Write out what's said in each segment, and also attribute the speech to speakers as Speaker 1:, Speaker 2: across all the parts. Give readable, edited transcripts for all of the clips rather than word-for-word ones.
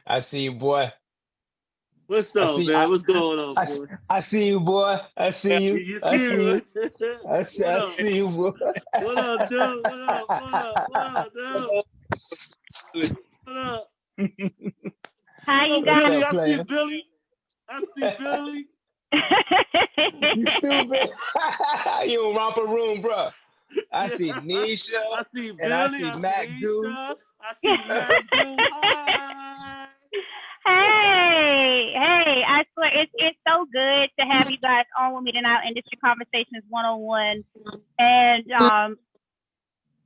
Speaker 1: I see you, boy.
Speaker 2: What's
Speaker 1: I
Speaker 2: up,
Speaker 1: see.
Speaker 2: man? What's going on,
Speaker 1: I,
Speaker 2: boy?
Speaker 1: I see you, boy. I see
Speaker 2: You,
Speaker 1: you.
Speaker 2: you
Speaker 1: I
Speaker 2: see
Speaker 1: see you.
Speaker 2: it, right? What
Speaker 1: I
Speaker 2: up?
Speaker 1: see you, boy.
Speaker 2: What up, dude? What up? What up? What up, dude? What up?
Speaker 3: How
Speaker 2: What
Speaker 3: you
Speaker 2: up,
Speaker 1: What's
Speaker 3: guys?
Speaker 2: Billy?
Speaker 1: up,
Speaker 2: I see
Speaker 1: player?
Speaker 2: Billy. I see Billy.
Speaker 1: You stupid. You in romper room, bro. I
Speaker 2: Yeah.
Speaker 1: see Nisha
Speaker 2: I see
Speaker 1: and I
Speaker 2: Billy.
Speaker 1: see
Speaker 2: I see
Speaker 1: Mac Do.
Speaker 2: Isha. I see Mac Do. Hi.
Speaker 3: Hey, hey, I swear it's so good to have you guys on with me tonight, Industry Conversations 101. And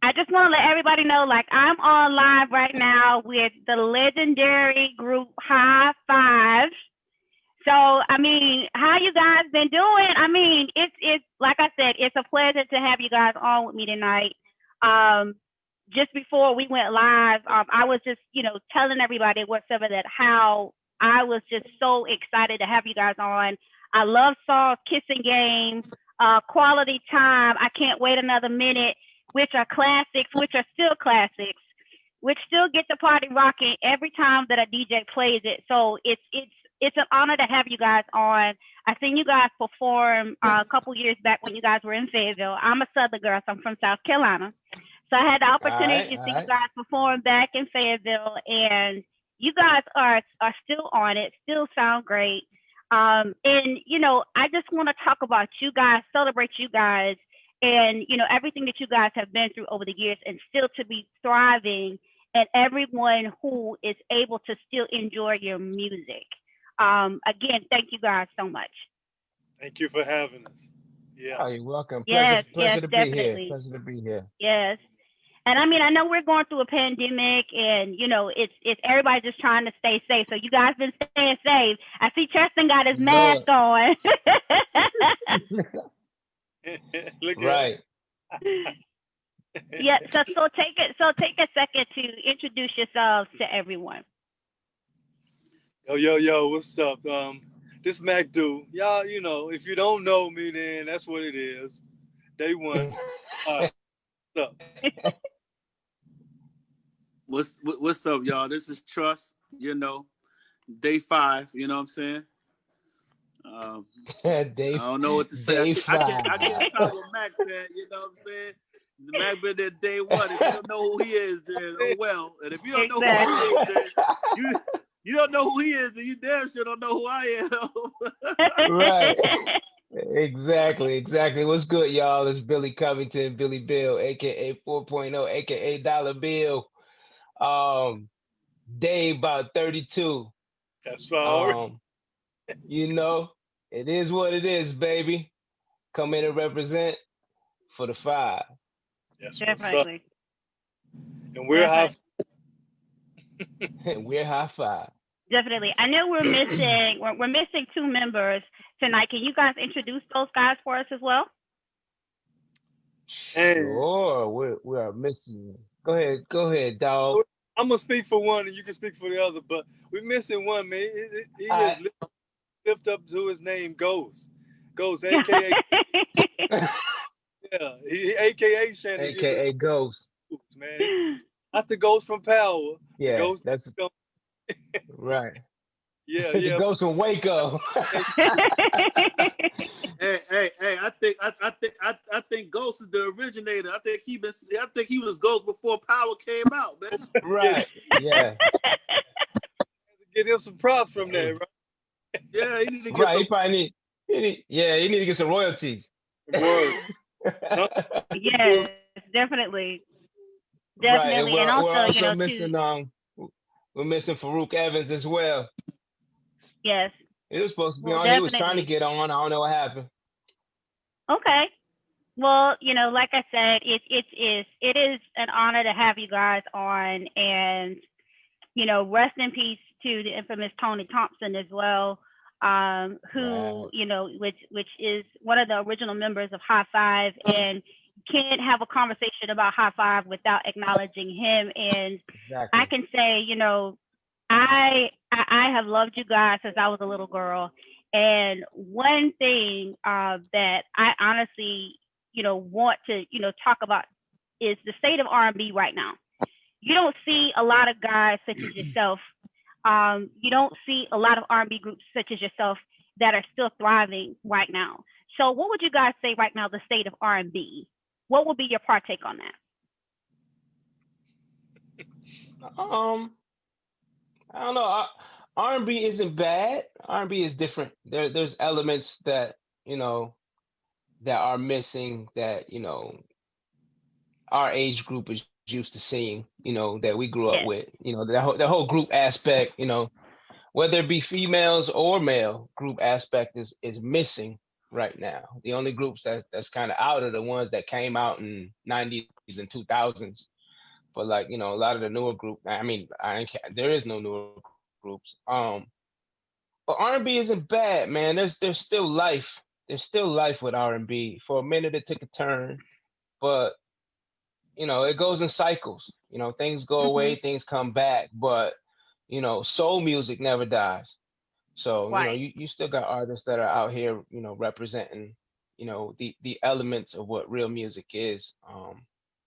Speaker 3: I just want to let everybody know, like, I'm on live right now with the legendary group High Five. So, I mean, how you guys been doing? I mean, it's like I said, it's a pleasure to have you guys on with me tonight. Um, just before we went live, I was just, telling everybody whatsoever that how I was just so excited to have you guys on. I love Saul's Kissing Game, Quality Time. I can't wait another minute, which are classics, which are still classics, which still get the party rocking every time that a DJ plays it. So it's an honor to have you guys on. I seen you guys perform a couple years back when you guys were in Fayetteville. I'm a Southern girl, so I'm from South Carolina. So I had the
Speaker 1: All right,
Speaker 3: opportunity to
Speaker 1: all
Speaker 3: see you
Speaker 1: right.
Speaker 3: guys perform back in Fayetteville, and you guys are still on it, still sound great. And I just want to talk about you guys, celebrate you guys, and everything that you guys have been through over the years, and still to be thriving, and everyone who is able to still enjoy your music. Again, thank you guys so much.
Speaker 4: Thank you for having us. Yeah.
Speaker 1: Oh, you're welcome. Pleasure,
Speaker 3: Yes, yes,
Speaker 1: pleasure to be here.
Speaker 3: definitely.
Speaker 1: Pleasure to be here.
Speaker 3: Yes. And I mean, I know we're going through a pandemic, and it's everybody just trying to stay safe. So you guys been staying safe. I see Tristan got his
Speaker 1: Lord.
Speaker 3: mask on.
Speaker 4: Look at
Speaker 1: Right.
Speaker 3: Yeah. So take a second to introduce yourselves to everyone.
Speaker 4: yo, what's up? This Mac Do. Y'all, if you don't know me, then that's what it is. Day one. What's up?
Speaker 2: What's up, y'all? This is Trust. Day 5. You know what I'm saying? Um, I
Speaker 1: day
Speaker 2: don't know what to say.
Speaker 1: day
Speaker 2: I can't
Speaker 1: five.
Speaker 2: top what Mac said. You know what I'm saying? The Mac been there day one. If you don't know who he is, then oh well. And if you don't know who he is,
Speaker 3: Exactly.
Speaker 2: then you you don't know who he is, then you damn sure don't know who I am.
Speaker 1: Right. Exactly, exactly. What's good, y'all? It's Billy Covington, Billy Bill, aka 4.0, aka Dollar Bill. Um, day about 32.
Speaker 4: That's all.
Speaker 1: Um, you know, it is what it is, baby. Come in and represent for the five.
Speaker 4: That's what's up.
Speaker 3: Definitely.
Speaker 4: And we're
Speaker 3: Definitely.
Speaker 4: half.
Speaker 1: We're high five.
Speaker 3: Definitely. I know we're missing two members tonight. Can you guys introduce those guys for us as well?
Speaker 4: And
Speaker 1: Sure, we are missing. Go ahead, dog.
Speaker 4: I'm gonna speak for one, and you can speak for the other. But we're missing one, man. He is
Speaker 1: I
Speaker 4: lived up to his name, Ghost. Ghost, aka yeah, aka Shannon.
Speaker 1: aka Ghost.
Speaker 4: Man. Not the Ghost from Power. The
Speaker 1: Yeah,
Speaker 4: Ghost.
Speaker 1: that's right.
Speaker 4: Yeah,
Speaker 1: The
Speaker 4: yeah.
Speaker 1: Ghost from Waco.
Speaker 2: Hey! I think Ghost is the originator. I think he was Ghost before Power came out, man.
Speaker 4: Yeah,
Speaker 1: Right. Yeah.
Speaker 4: get him some props from that, right?
Speaker 2: Yeah, he need to get
Speaker 1: Right.
Speaker 2: some.
Speaker 1: Yeah, he need to get some royalties.
Speaker 4: Word. No,
Speaker 3: Yes, definitely.
Speaker 1: Right. And
Speaker 3: Definitely. And
Speaker 1: we're
Speaker 3: also,
Speaker 1: also
Speaker 3: too,
Speaker 1: missing we're missing Farouk Evans as well.
Speaker 3: yes.
Speaker 1: He was supposed to be
Speaker 3: Well,
Speaker 1: on. He was trying to
Speaker 3: definitely.
Speaker 1: get on. I don't know what happened.
Speaker 3: Okay. Well, like I said, it is an honor to have you guys on, and rest in peace to the infamous Tony Thompson as well, who
Speaker 1: Right.
Speaker 3: which is one of the original members of High Five, and can't have a conversation about High Five without acknowledging him. And I
Speaker 1: Exactly.
Speaker 3: can say, I have loved you guys since I was a little girl, and one thing that I honestly want to talk about is the state of R&B right now. you don't see a lot of guys such as yourself. You don't see a lot of R&B groups such as yourself that are still thriving right now. So, what would you guys say right now the state of R&B? What would be your partake on that?
Speaker 1: I don't know. R&B isn't bad. R&B is different. There's elements that you know that are missing that our age group is used to seeing. That we grew up
Speaker 3: Yes.
Speaker 1: with. The whole group aspect. Whether it be females or male group aspect is missing right now. The only groups that's kind of out are the ones that came out in '90s and 2000s. But like a lot of the newer group. I mean, there is no newer groups. But R&B isn't bad, man. There's still life. There's still life with R&B. For a minute, it took a turn, but it goes in cycles. Things go
Speaker 3: Hmm.
Speaker 1: away, things come back, but soul music never dies. So
Speaker 3: Right.
Speaker 1: you still got artists that are out here, representing, the elements of what real music is.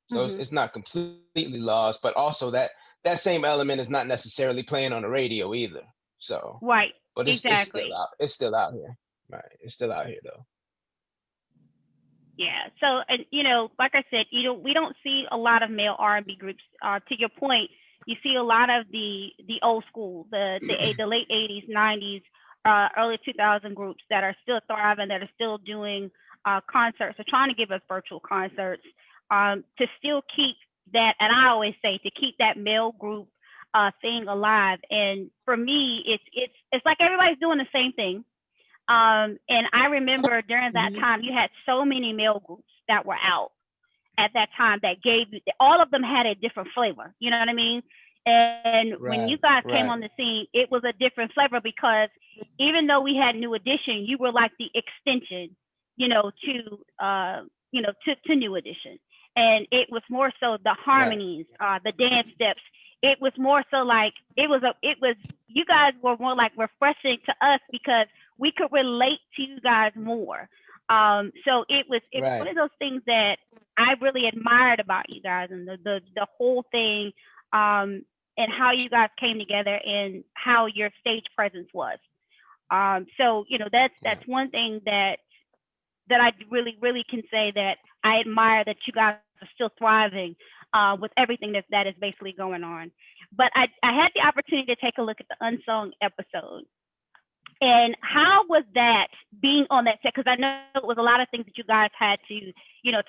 Speaker 1: So it's,
Speaker 3: Hmm.
Speaker 1: it's not completely lost, but also that same element is not necessarily playing on the radio either. So,
Speaker 3: Right.
Speaker 1: but it's still
Speaker 3: Exactly.
Speaker 1: out. It's still out here. Right. It's still out here though.
Speaker 3: Yeah. So, and like I said, we don't see a lot of male R&B groups. To your point, you see a lot of the old school, the late '80s, '90s, early 2000 groups that are still thriving, that are still doing concerts, or trying to give us virtual concerts, to still keep that. And I always say to keep that male group thing alive. And for me, it's like everybody's doing the same thing. And I remember during that
Speaker 1: Mhm.
Speaker 3: time, you had so many male groups that were out at that time that gave you, all of them had a different flavor. You know what I mean? And when you
Speaker 1: Right.
Speaker 3: guys came
Speaker 1: Right.
Speaker 3: on the scene, it was a different flavor because even though we had New Edition, you were like the extension, to New Edition. And it was more so the
Speaker 1: Right.
Speaker 3: harmonies, the dance steps. It was more so like you guys were more like refreshing to us because we could relate to you guys more. So it was one
Speaker 1: Right.
Speaker 3: of those things that I really admired about you guys, and the whole thing, and how you guys came together and how your stage presence was. So
Speaker 1: Yeah.
Speaker 3: that's one thing that I really really can say that I admire, that you guys are still thriving with everything that is basically going on. But I had the opportunity to take a look at the unsung episode. And how was that being on that set? Because I know it was a lot of things that you guys had to,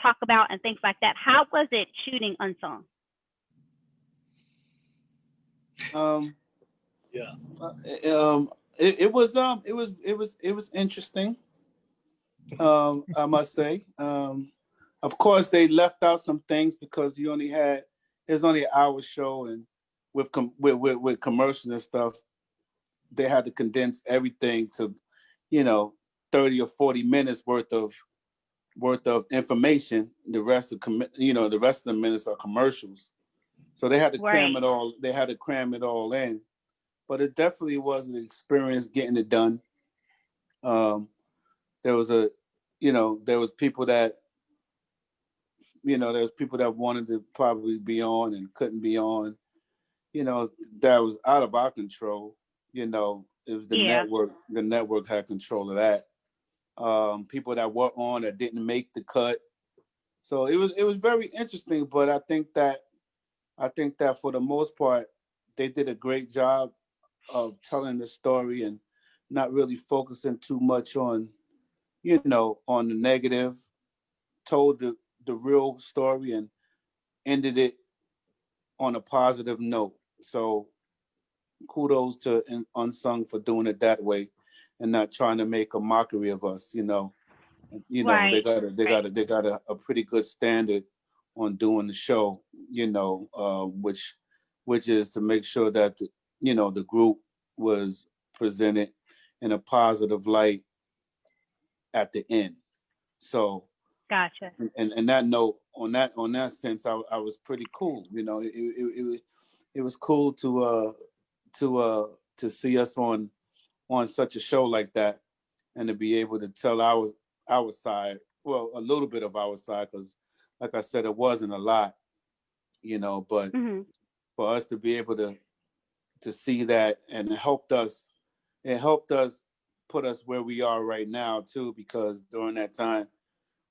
Speaker 3: talk about and things like that. How was it shooting Unsung?
Speaker 2: Um,
Speaker 4: Yeah.
Speaker 2: it was interesting. I must say. Of course, they left out some things because there's only an hour show, and with commercials and stuff, they had to condense everything to, you know, 30 or 40 minutes worth of information. The rest of the minutes are commercials. So they had to cram
Speaker 3: Right.
Speaker 2: it all. They had to cram it all in. But it definitely was an experience getting it done. Um, there was a, there was people that, there was people that wanted to probably be on and couldn't be on. That was out of our control. It was the
Speaker 3: Yeah.
Speaker 2: network. The network had control of that. People that were on that didn't make the cut. So it was very interesting. But I think that for the most part, they did a great job of telling the story and not really focusing too much on the negative. Told the real story and ended it on a positive note. So kudos to Unsung for doing it that way and not trying to make a mockery of us. They
Speaker 3: Right.
Speaker 2: got a, they
Speaker 3: Right.
Speaker 2: got a, they got a pretty good standard on doing the show. Which is to make sure that the group was presented in a positive light at the end. So,
Speaker 3: Gotcha.
Speaker 2: and that note, on that sense, I was pretty cool. It was cool to see us on such a show like that, and to be able to tell our side, well, a little bit of our side, because like I said, it wasn't a lot, but
Speaker 3: Hmm.
Speaker 2: for us to be able to see that, and it helped us put us where we are right now too, because during that time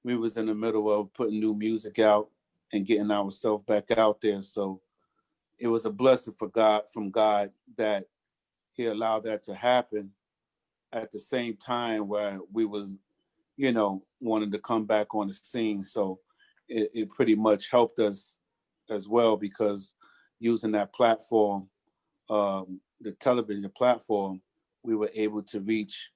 Speaker 2: we was in the middle of putting new music out and getting ourselves back out there. So it was a blessing from God that he allowed that to happen at the same time where we was, wanting to come back on the scene. So it pretty much helped us as well, because using that platform, the television platform, we were able to reach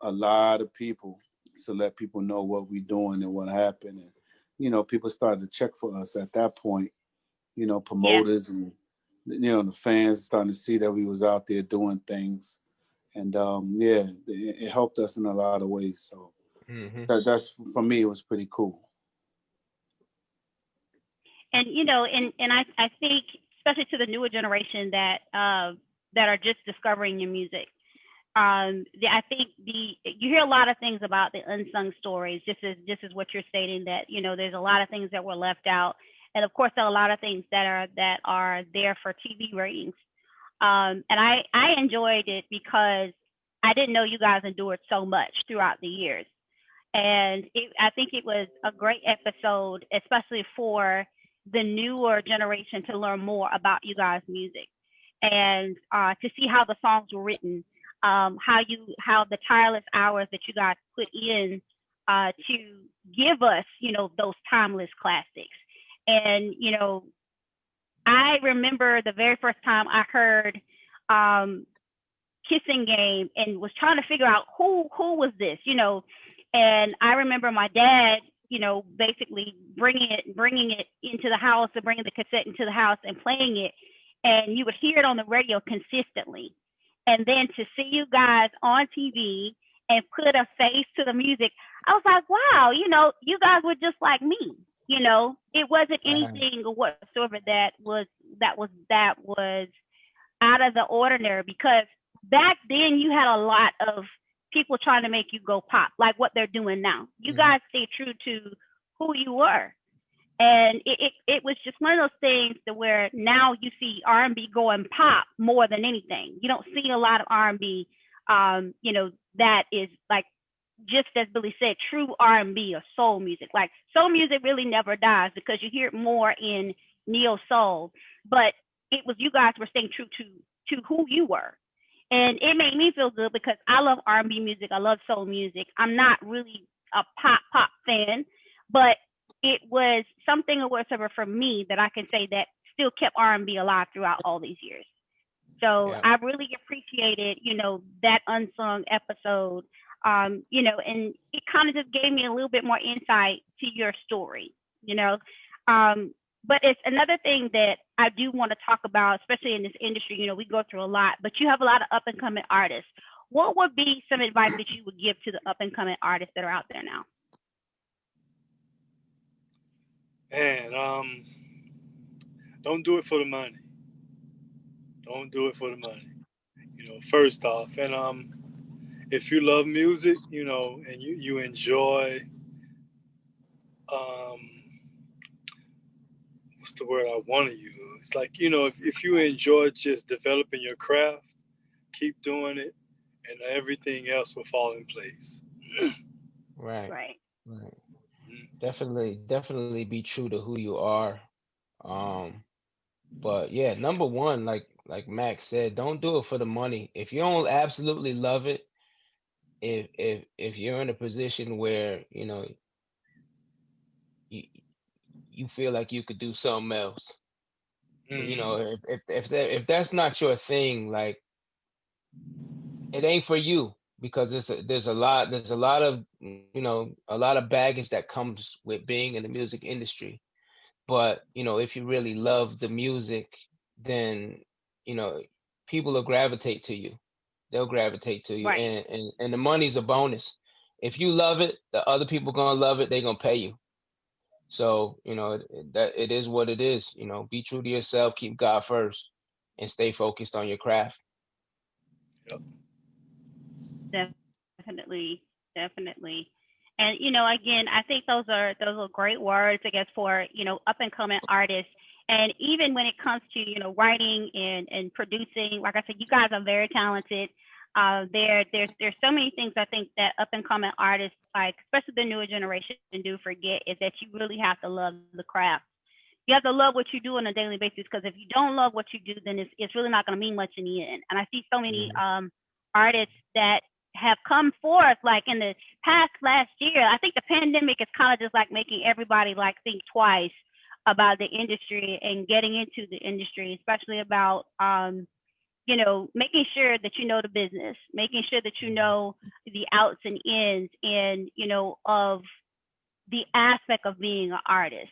Speaker 2: a lot of people to let people know what we're doing and what happened. And, people started to check for us at that point, promoters and, the fans starting to see that we was out there doing things. And it helped us in a lot of ways. So that's, for me, it was pretty cool.
Speaker 3: And I think, especially to the newer generation that are just discovering your music, I think you hear a lot of things about the unsung stories, just as what you're stating, that there's a lot of things that were left out, and of course there are a lot of things that are there for TV ratings. And I enjoyed it because I didn't know you guys endured so much throughout the years, and I think it was a great episode, especially for the newer generation, to learn more about you guys' music and to see how the songs were written. How the tireless hours that you guys put in to give us, those timeless classics. And, I remember the very first time I heard Kissing Game and was trying to figure out who was this, and I remember my dad, basically bringing it into the house, and bringing the cassette into the house and playing it. And you would hear it on the radio consistently. And then to see you guys on TV and put a face to the music, I was like, wow, you guys were just like me. It wasn't anything whatsoever that was out of the ordinary, because back then you had a lot of people trying to make you go pop, like what they're doing now. You guys stay true to who you were. And it was just one of those things to where now you see R&B going pop more than anything. You don't see a lot of R&B, that is like, just as Billy said, true R&B or soul music. Like soul music really never dies because you hear it more in neo soul. But it was, you guys were staying true to who you were. And it made me feel good because I love R&B music. I love soul music. I'm not really a pop fan, but it was something or whatever for me that I can say that still kept R&B alive throughout all these years. So I really appreciated, that unsung episode, and it kind of just gave me a little bit more insight to your story, but it's another thing that I do want to talk about, especially in this industry. We go through a lot, but you have a lot of up and coming artists. What would be some advice that you would give to the up and coming artists that are out there now?
Speaker 4: And don't do it for the money. Don't do it for the money. First off, and if you love music, and you enjoy, what's the word I want to use? It's like, if you enjoy just developing your craft, keep doing it, and everything else will fall in place.
Speaker 1: Right. Definitely be true to who you are. But yeah, number one, like Max said, don't do it for the money. If you don't absolutely love it, if you're in a position where you feel like you could do something else, if that's not your thing, like, it ain't for you, because there's a lot of a lot of baggage that comes with being in the music industry. But if you really love the music, then people will gravitate to you. They'll gravitate to you.
Speaker 3: Right.
Speaker 1: And the money's a bonus. If you love it, the other people gonna love it. They're gonna pay you. So that it is what it is. Be true to yourself, keep God first, and stay focused on your craft.
Speaker 4: Yep.
Speaker 3: Definitely. And again, I think those are great words, I guess, for up and coming artists. And even when it comes to, writing and producing, like I said, you guys are very talented. There's so many things I think that up and coming artists, like especially the newer generation, do forget is that you really have to love the craft. You have to love what you do on a daily basis, because if you don't love what you do, then it's really not going to mean much in the end. And I see so many artists that have come forth like in the past last year. I think the pandemic is kind of just like making everybody like think twice about the industry and getting into the industry, especially about making sure that you know the business, making sure that you know the outs and ins and of the aspect of being an artist.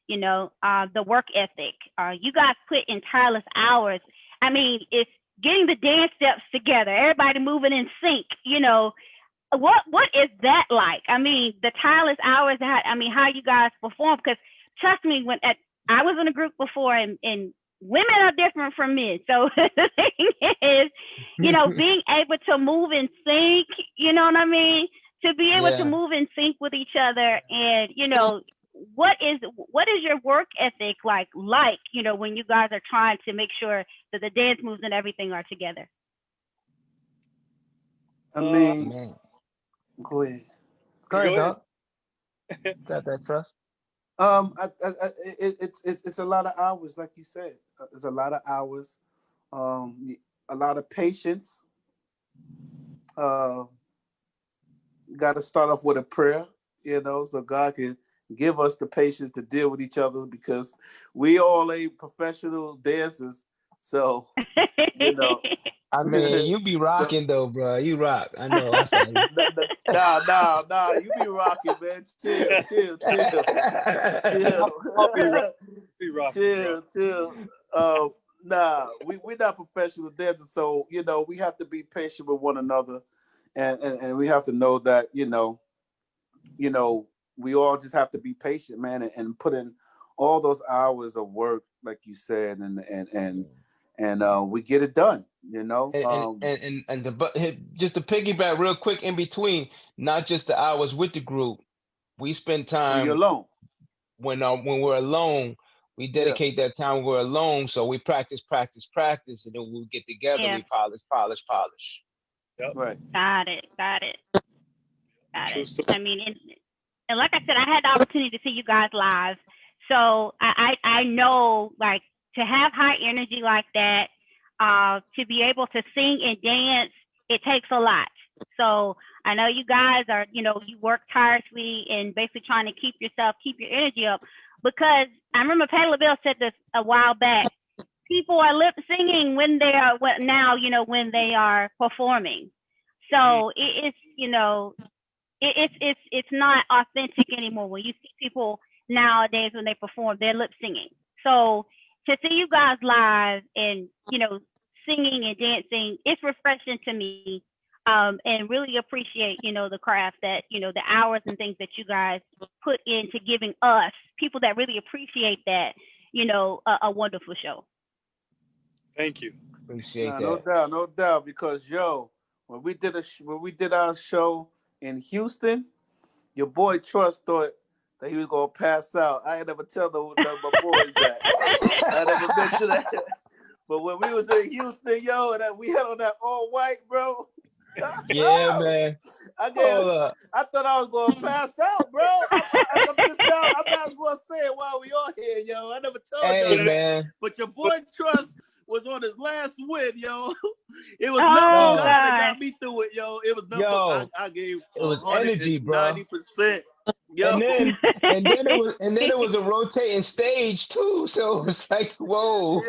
Speaker 3: The work ethic. You guys put in tireless hours. I mean, it's getting the dance steps together, everybody moving in sync. What is that like? I mean, the tireless hours. How you guys perform? Because trust me, I was in a group before, and women are different from men. So the thing is, being able to move in sync. You know what I mean? To be able to move in sync with each other, and what is your work ethic like when you guys are trying to make sure that the dance moves and everything are together?
Speaker 2: I mean,
Speaker 1: Man.
Speaker 2: go ahead.
Speaker 1: Go ahead, dog. Got that, Trust?
Speaker 2: It's a lot of hours, like you said. It's a lot of hours, a lot of patience. Got to start off with a prayer, so God can give us the patience to deal with each other, because we all ain't professional dancers. So,
Speaker 1: I mean, you be rocking though, bro. You rock. I know. I saw you.
Speaker 2: Nah. You be rocking, man. Chill. Chill. Nah, we're not professional dancers, so we have to be patient with one another, and we have to know that we all just have to be patient, man, and put in all those hours of work, like you said, and we get it done,
Speaker 1: Just to piggyback real quick in between, not just the hours with the group, we spend time
Speaker 2: when you're alone.
Speaker 1: When we're alone, we dedicate that time when we're alone. So we practice, and then we get together, we polish.
Speaker 4: Yep.
Speaker 2: Right.
Speaker 3: Got it. I mean, and like I said, I had the opportunity to see you guys live. So I know, like, to have high energy like that, to be able to sing and dance, it takes a lot. So I know you guys are, you work tirelessly and basically trying to keep your energy up, because I remember Patti LaBelle said this a while back. People are lip singing when they are when they are performing. So it's not authentic anymore when you see people nowadays when they perform, they're lip singing. So to see you guys live and singing and dancing, it's refreshing to me, and really appreciate the craft that the hours and things that you guys put into giving us people that really appreciate that a wonderful show.
Speaker 4: Thank you.
Speaker 1: Appreciate that.
Speaker 2: No doubt. Because when we did our show in Houston, your boy Trust thought that he was gonna pass out. I ain't never tell my boys that. I never mentioned that. But when we was in Houston, and we had on that all white, bro.
Speaker 1: Yeah, man.
Speaker 2: I thought I was gonna pass out, bro. I might as well say it while we on here, I never told you that.
Speaker 1: Man.
Speaker 2: But your boy Trust was on his last win, It was nothing that got me through it, It was nothing. I gave
Speaker 1: it was energy, bro.
Speaker 2: 90%.
Speaker 1: And then it was a rotating stage too. So it was like, whoa.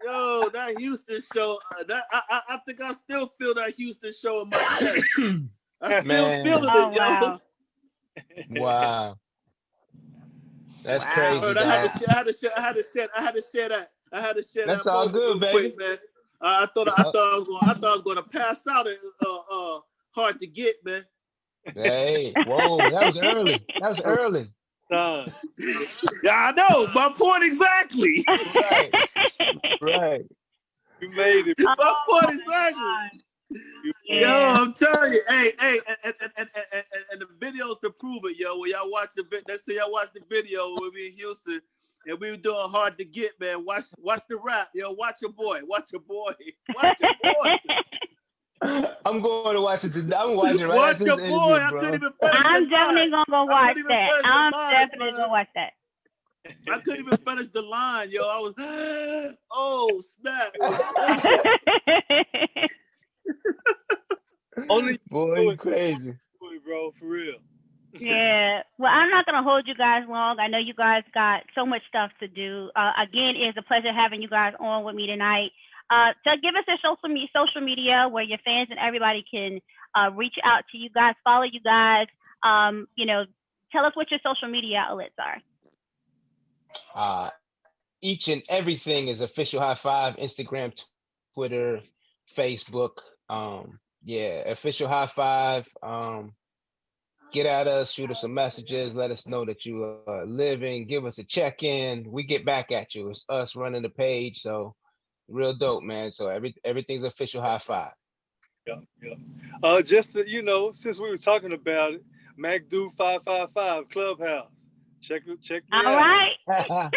Speaker 2: Yo, that Houston show. I think I still feel that Houston show in my chest. I still feel it,
Speaker 3: wow.
Speaker 1: Wow. That's crazy.
Speaker 2: I had to share that.
Speaker 1: That's
Speaker 2: that
Speaker 1: all good, baby.
Speaker 2: Quick, man. I thought I was going to pass out. Hard to get, man.
Speaker 1: Hey, whoa, that was early.
Speaker 2: Yeah, I know. My point exactly.
Speaker 1: Right.
Speaker 4: You made it.
Speaker 2: My point exactly. I'm telling you, hey, and the videos to prove it, when y'all watch let's say y'all watch the video with me in Houston, And we were doing Hard to Get, man. Watch the rap, yo. Watch your boy. Watch your boy. Watch your boy.
Speaker 1: I'm going to watch it. I'm watching right
Speaker 2: Watch
Speaker 1: after
Speaker 2: your
Speaker 1: this
Speaker 2: boy.
Speaker 1: interview,
Speaker 2: I
Speaker 1: bro.
Speaker 2: couldn't even finish
Speaker 3: I'm
Speaker 2: the
Speaker 3: definitely
Speaker 2: line.
Speaker 3: gonna go
Speaker 2: I
Speaker 3: watch
Speaker 2: couldn't even
Speaker 3: that.
Speaker 2: finish the
Speaker 3: I'm
Speaker 2: line,
Speaker 3: definitely
Speaker 2: son.
Speaker 3: gonna watch that.
Speaker 2: I couldn't even finish the line, yo. I was, oh snap.
Speaker 4: Only
Speaker 1: Boy,
Speaker 4: do
Speaker 1: you
Speaker 4: it,
Speaker 1: crazy.
Speaker 4: bro, for real.
Speaker 3: Yeah. Well, I'm not gonna hold you guys long. I know you guys got so much stuff to do. Again, it's a pleasure having you guys on with me tonight. So give us your social media where your fans and everybody can reach out to you guys, follow you guys. Tell us what your social media outlets are.
Speaker 1: Each and everything is Official High Five: Instagram, Twitter, Facebook. Official High Five. Get at us, shoot us some messages, let us know that you are living, give us a check-in. We get back at you. It's us running the page, so real dope, man. So everything's Official High Five.
Speaker 4: Yeah. Just to, since we were talking about it, MacDo 555 Clubhouse. Check me
Speaker 3: All
Speaker 4: out.
Speaker 3: right.
Speaker 1: I'm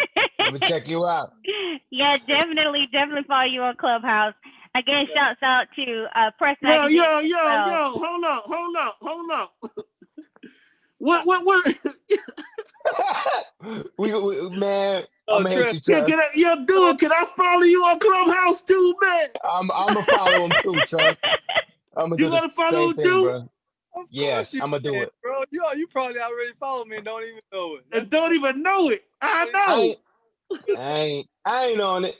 Speaker 1: gonna check you out.
Speaker 3: Yeah, definitely follow you on Clubhouse. Again, shouts out to Press
Speaker 2: Yo,
Speaker 3: Magazine.
Speaker 2: hold up. What?
Speaker 1: we man,
Speaker 4: Oh,
Speaker 1: I'm gonna hit you,
Speaker 2: Yeah,
Speaker 1: Trust.
Speaker 2: can I follow you on Clubhouse too, man?
Speaker 1: I'm gonna follow him too, Trust. I'm gonna
Speaker 2: You
Speaker 1: do the
Speaker 2: gonna follow
Speaker 1: same
Speaker 2: him
Speaker 1: thing,
Speaker 2: too?
Speaker 1: bro.
Speaker 4: Of
Speaker 1: Yes,
Speaker 4: course you
Speaker 1: I'm gonna do
Speaker 4: can,
Speaker 1: it.
Speaker 4: bro. You probably already follow me and don't even know it.
Speaker 2: And don't even know it. I know.
Speaker 1: I ain't on it.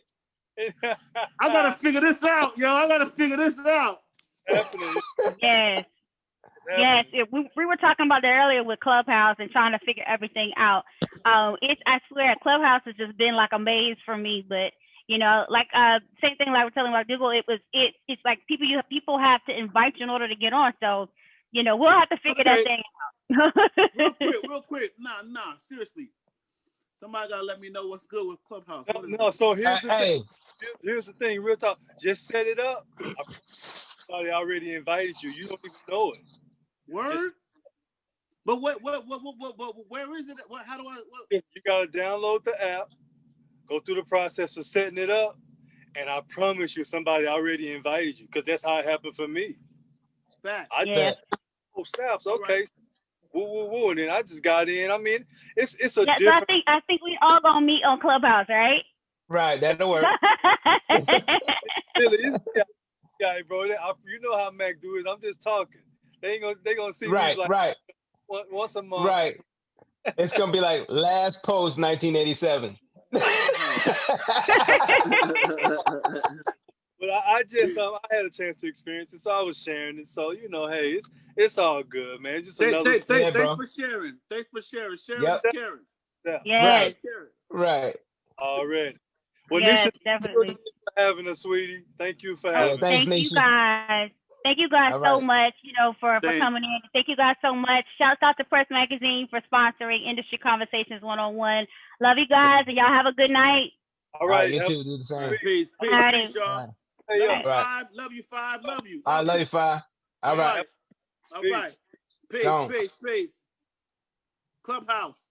Speaker 2: I gotta figure this out, yo. I gotta figure this out.
Speaker 4: Happening.
Speaker 3: Yes.
Speaker 4: It's
Speaker 3: Yes,
Speaker 4: happening.
Speaker 3: we were talking about that earlier with Clubhouse and trying to figure everything out. I swear, Clubhouse has just been like a maze for me. But same thing like we're telling about Google. It's like people have to invite you in order to get on. So, we'll have to figure that thing out.
Speaker 2: Real quick. Nah, seriously. Somebody gotta let me know what's good with Clubhouse.
Speaker 4: No, so here's the
Speaker 1: Hey,
Speaker 4: thing. Here's the thing. Real talk. Just set it up. Somebody already invited you. You don't even know it.
Speaker 2: Word? But what, where is it? How do I?
Speaker 4: You gotta download the app, go through the process of setting it up, and I promise you, somebody already invited you because that's how it happened for me.
Speaker 2: Fact.
Speaker 3: Yeah.
Speaker 4: Oh, snaps.
Speaker 2: All
Speaker 4: Okay.
Speaker 2: right.
Speaker 4: Woo, and then I just got in. I mean, it's a
Speaker 3: So
Speaker 4: different.
Speaker 3: I think we all gonna meet on Clubhouse, right?
Speaker 1: right, that'll work.
Speaker 4: Guy, bro. You know how MacDo is. I'm just talking. They gonna see me
Speaker 1: Right,
Speaker 4: like
Speaker 1: right,
Speaker 4: once a month.
Speaker 1: right. It's gonna be like last post 1987.
Speaker 4: But I just I had a chance to experience it, so I was sharing it. So hey, it's all good, man. It's just another.
Speaker 2: Thanks
Speaker 1: bro.
Speaker 2: for sharing. Thanks for sharing. Sharing
Speaker 1: Yep.
Speaker 2: is caring.
Speaker 4: Yeah.
Speaker 3: Yes.
Speaker 1: Right,
Speaker 2: Sharing.
Speaker 1: right.
Speaker 4: Already. Well,
Speaker 3: Yes,
Speaker 4: Nisha,
Speaker 3: definitely.
Speaker 4: thank you for having us, sweetie. Thank you for
Speaker 1: Yeah,
Speaker 4: having us.
Speaker 1: thanks,
Speaker 3: Thank you
Speaker 1: Nisha.
Speaker 3: guys. Thank you guys
Speaker 1: All
Speaker 3: so
Speaker 1: right.
Speaker 3: much, for
Speaker 2: Thanks.
Speaker 3: coming in. Thank you guys so much. Shouts out to Press Magazine for sponsoring Industry Conversations 101. Love you guys, and y'all have a good night.
Speaker 4: All right.
Speaker 1: You
Speaker 4: have-
Speaker 1: too. Do the same.
Speaker 2: Peace,
Speaker 3: Alrighty.
Speaker 2: y'all.
Speaker 1: All right.
Speaker 4: Hey, yo.
Speaker 2: Love you, five. Love you.
Speaker 1: I love you, Fi. All right.
Speaker 2: All right.
Speaker 1: Gone.
Speaker 2: Peace. Clubhouse.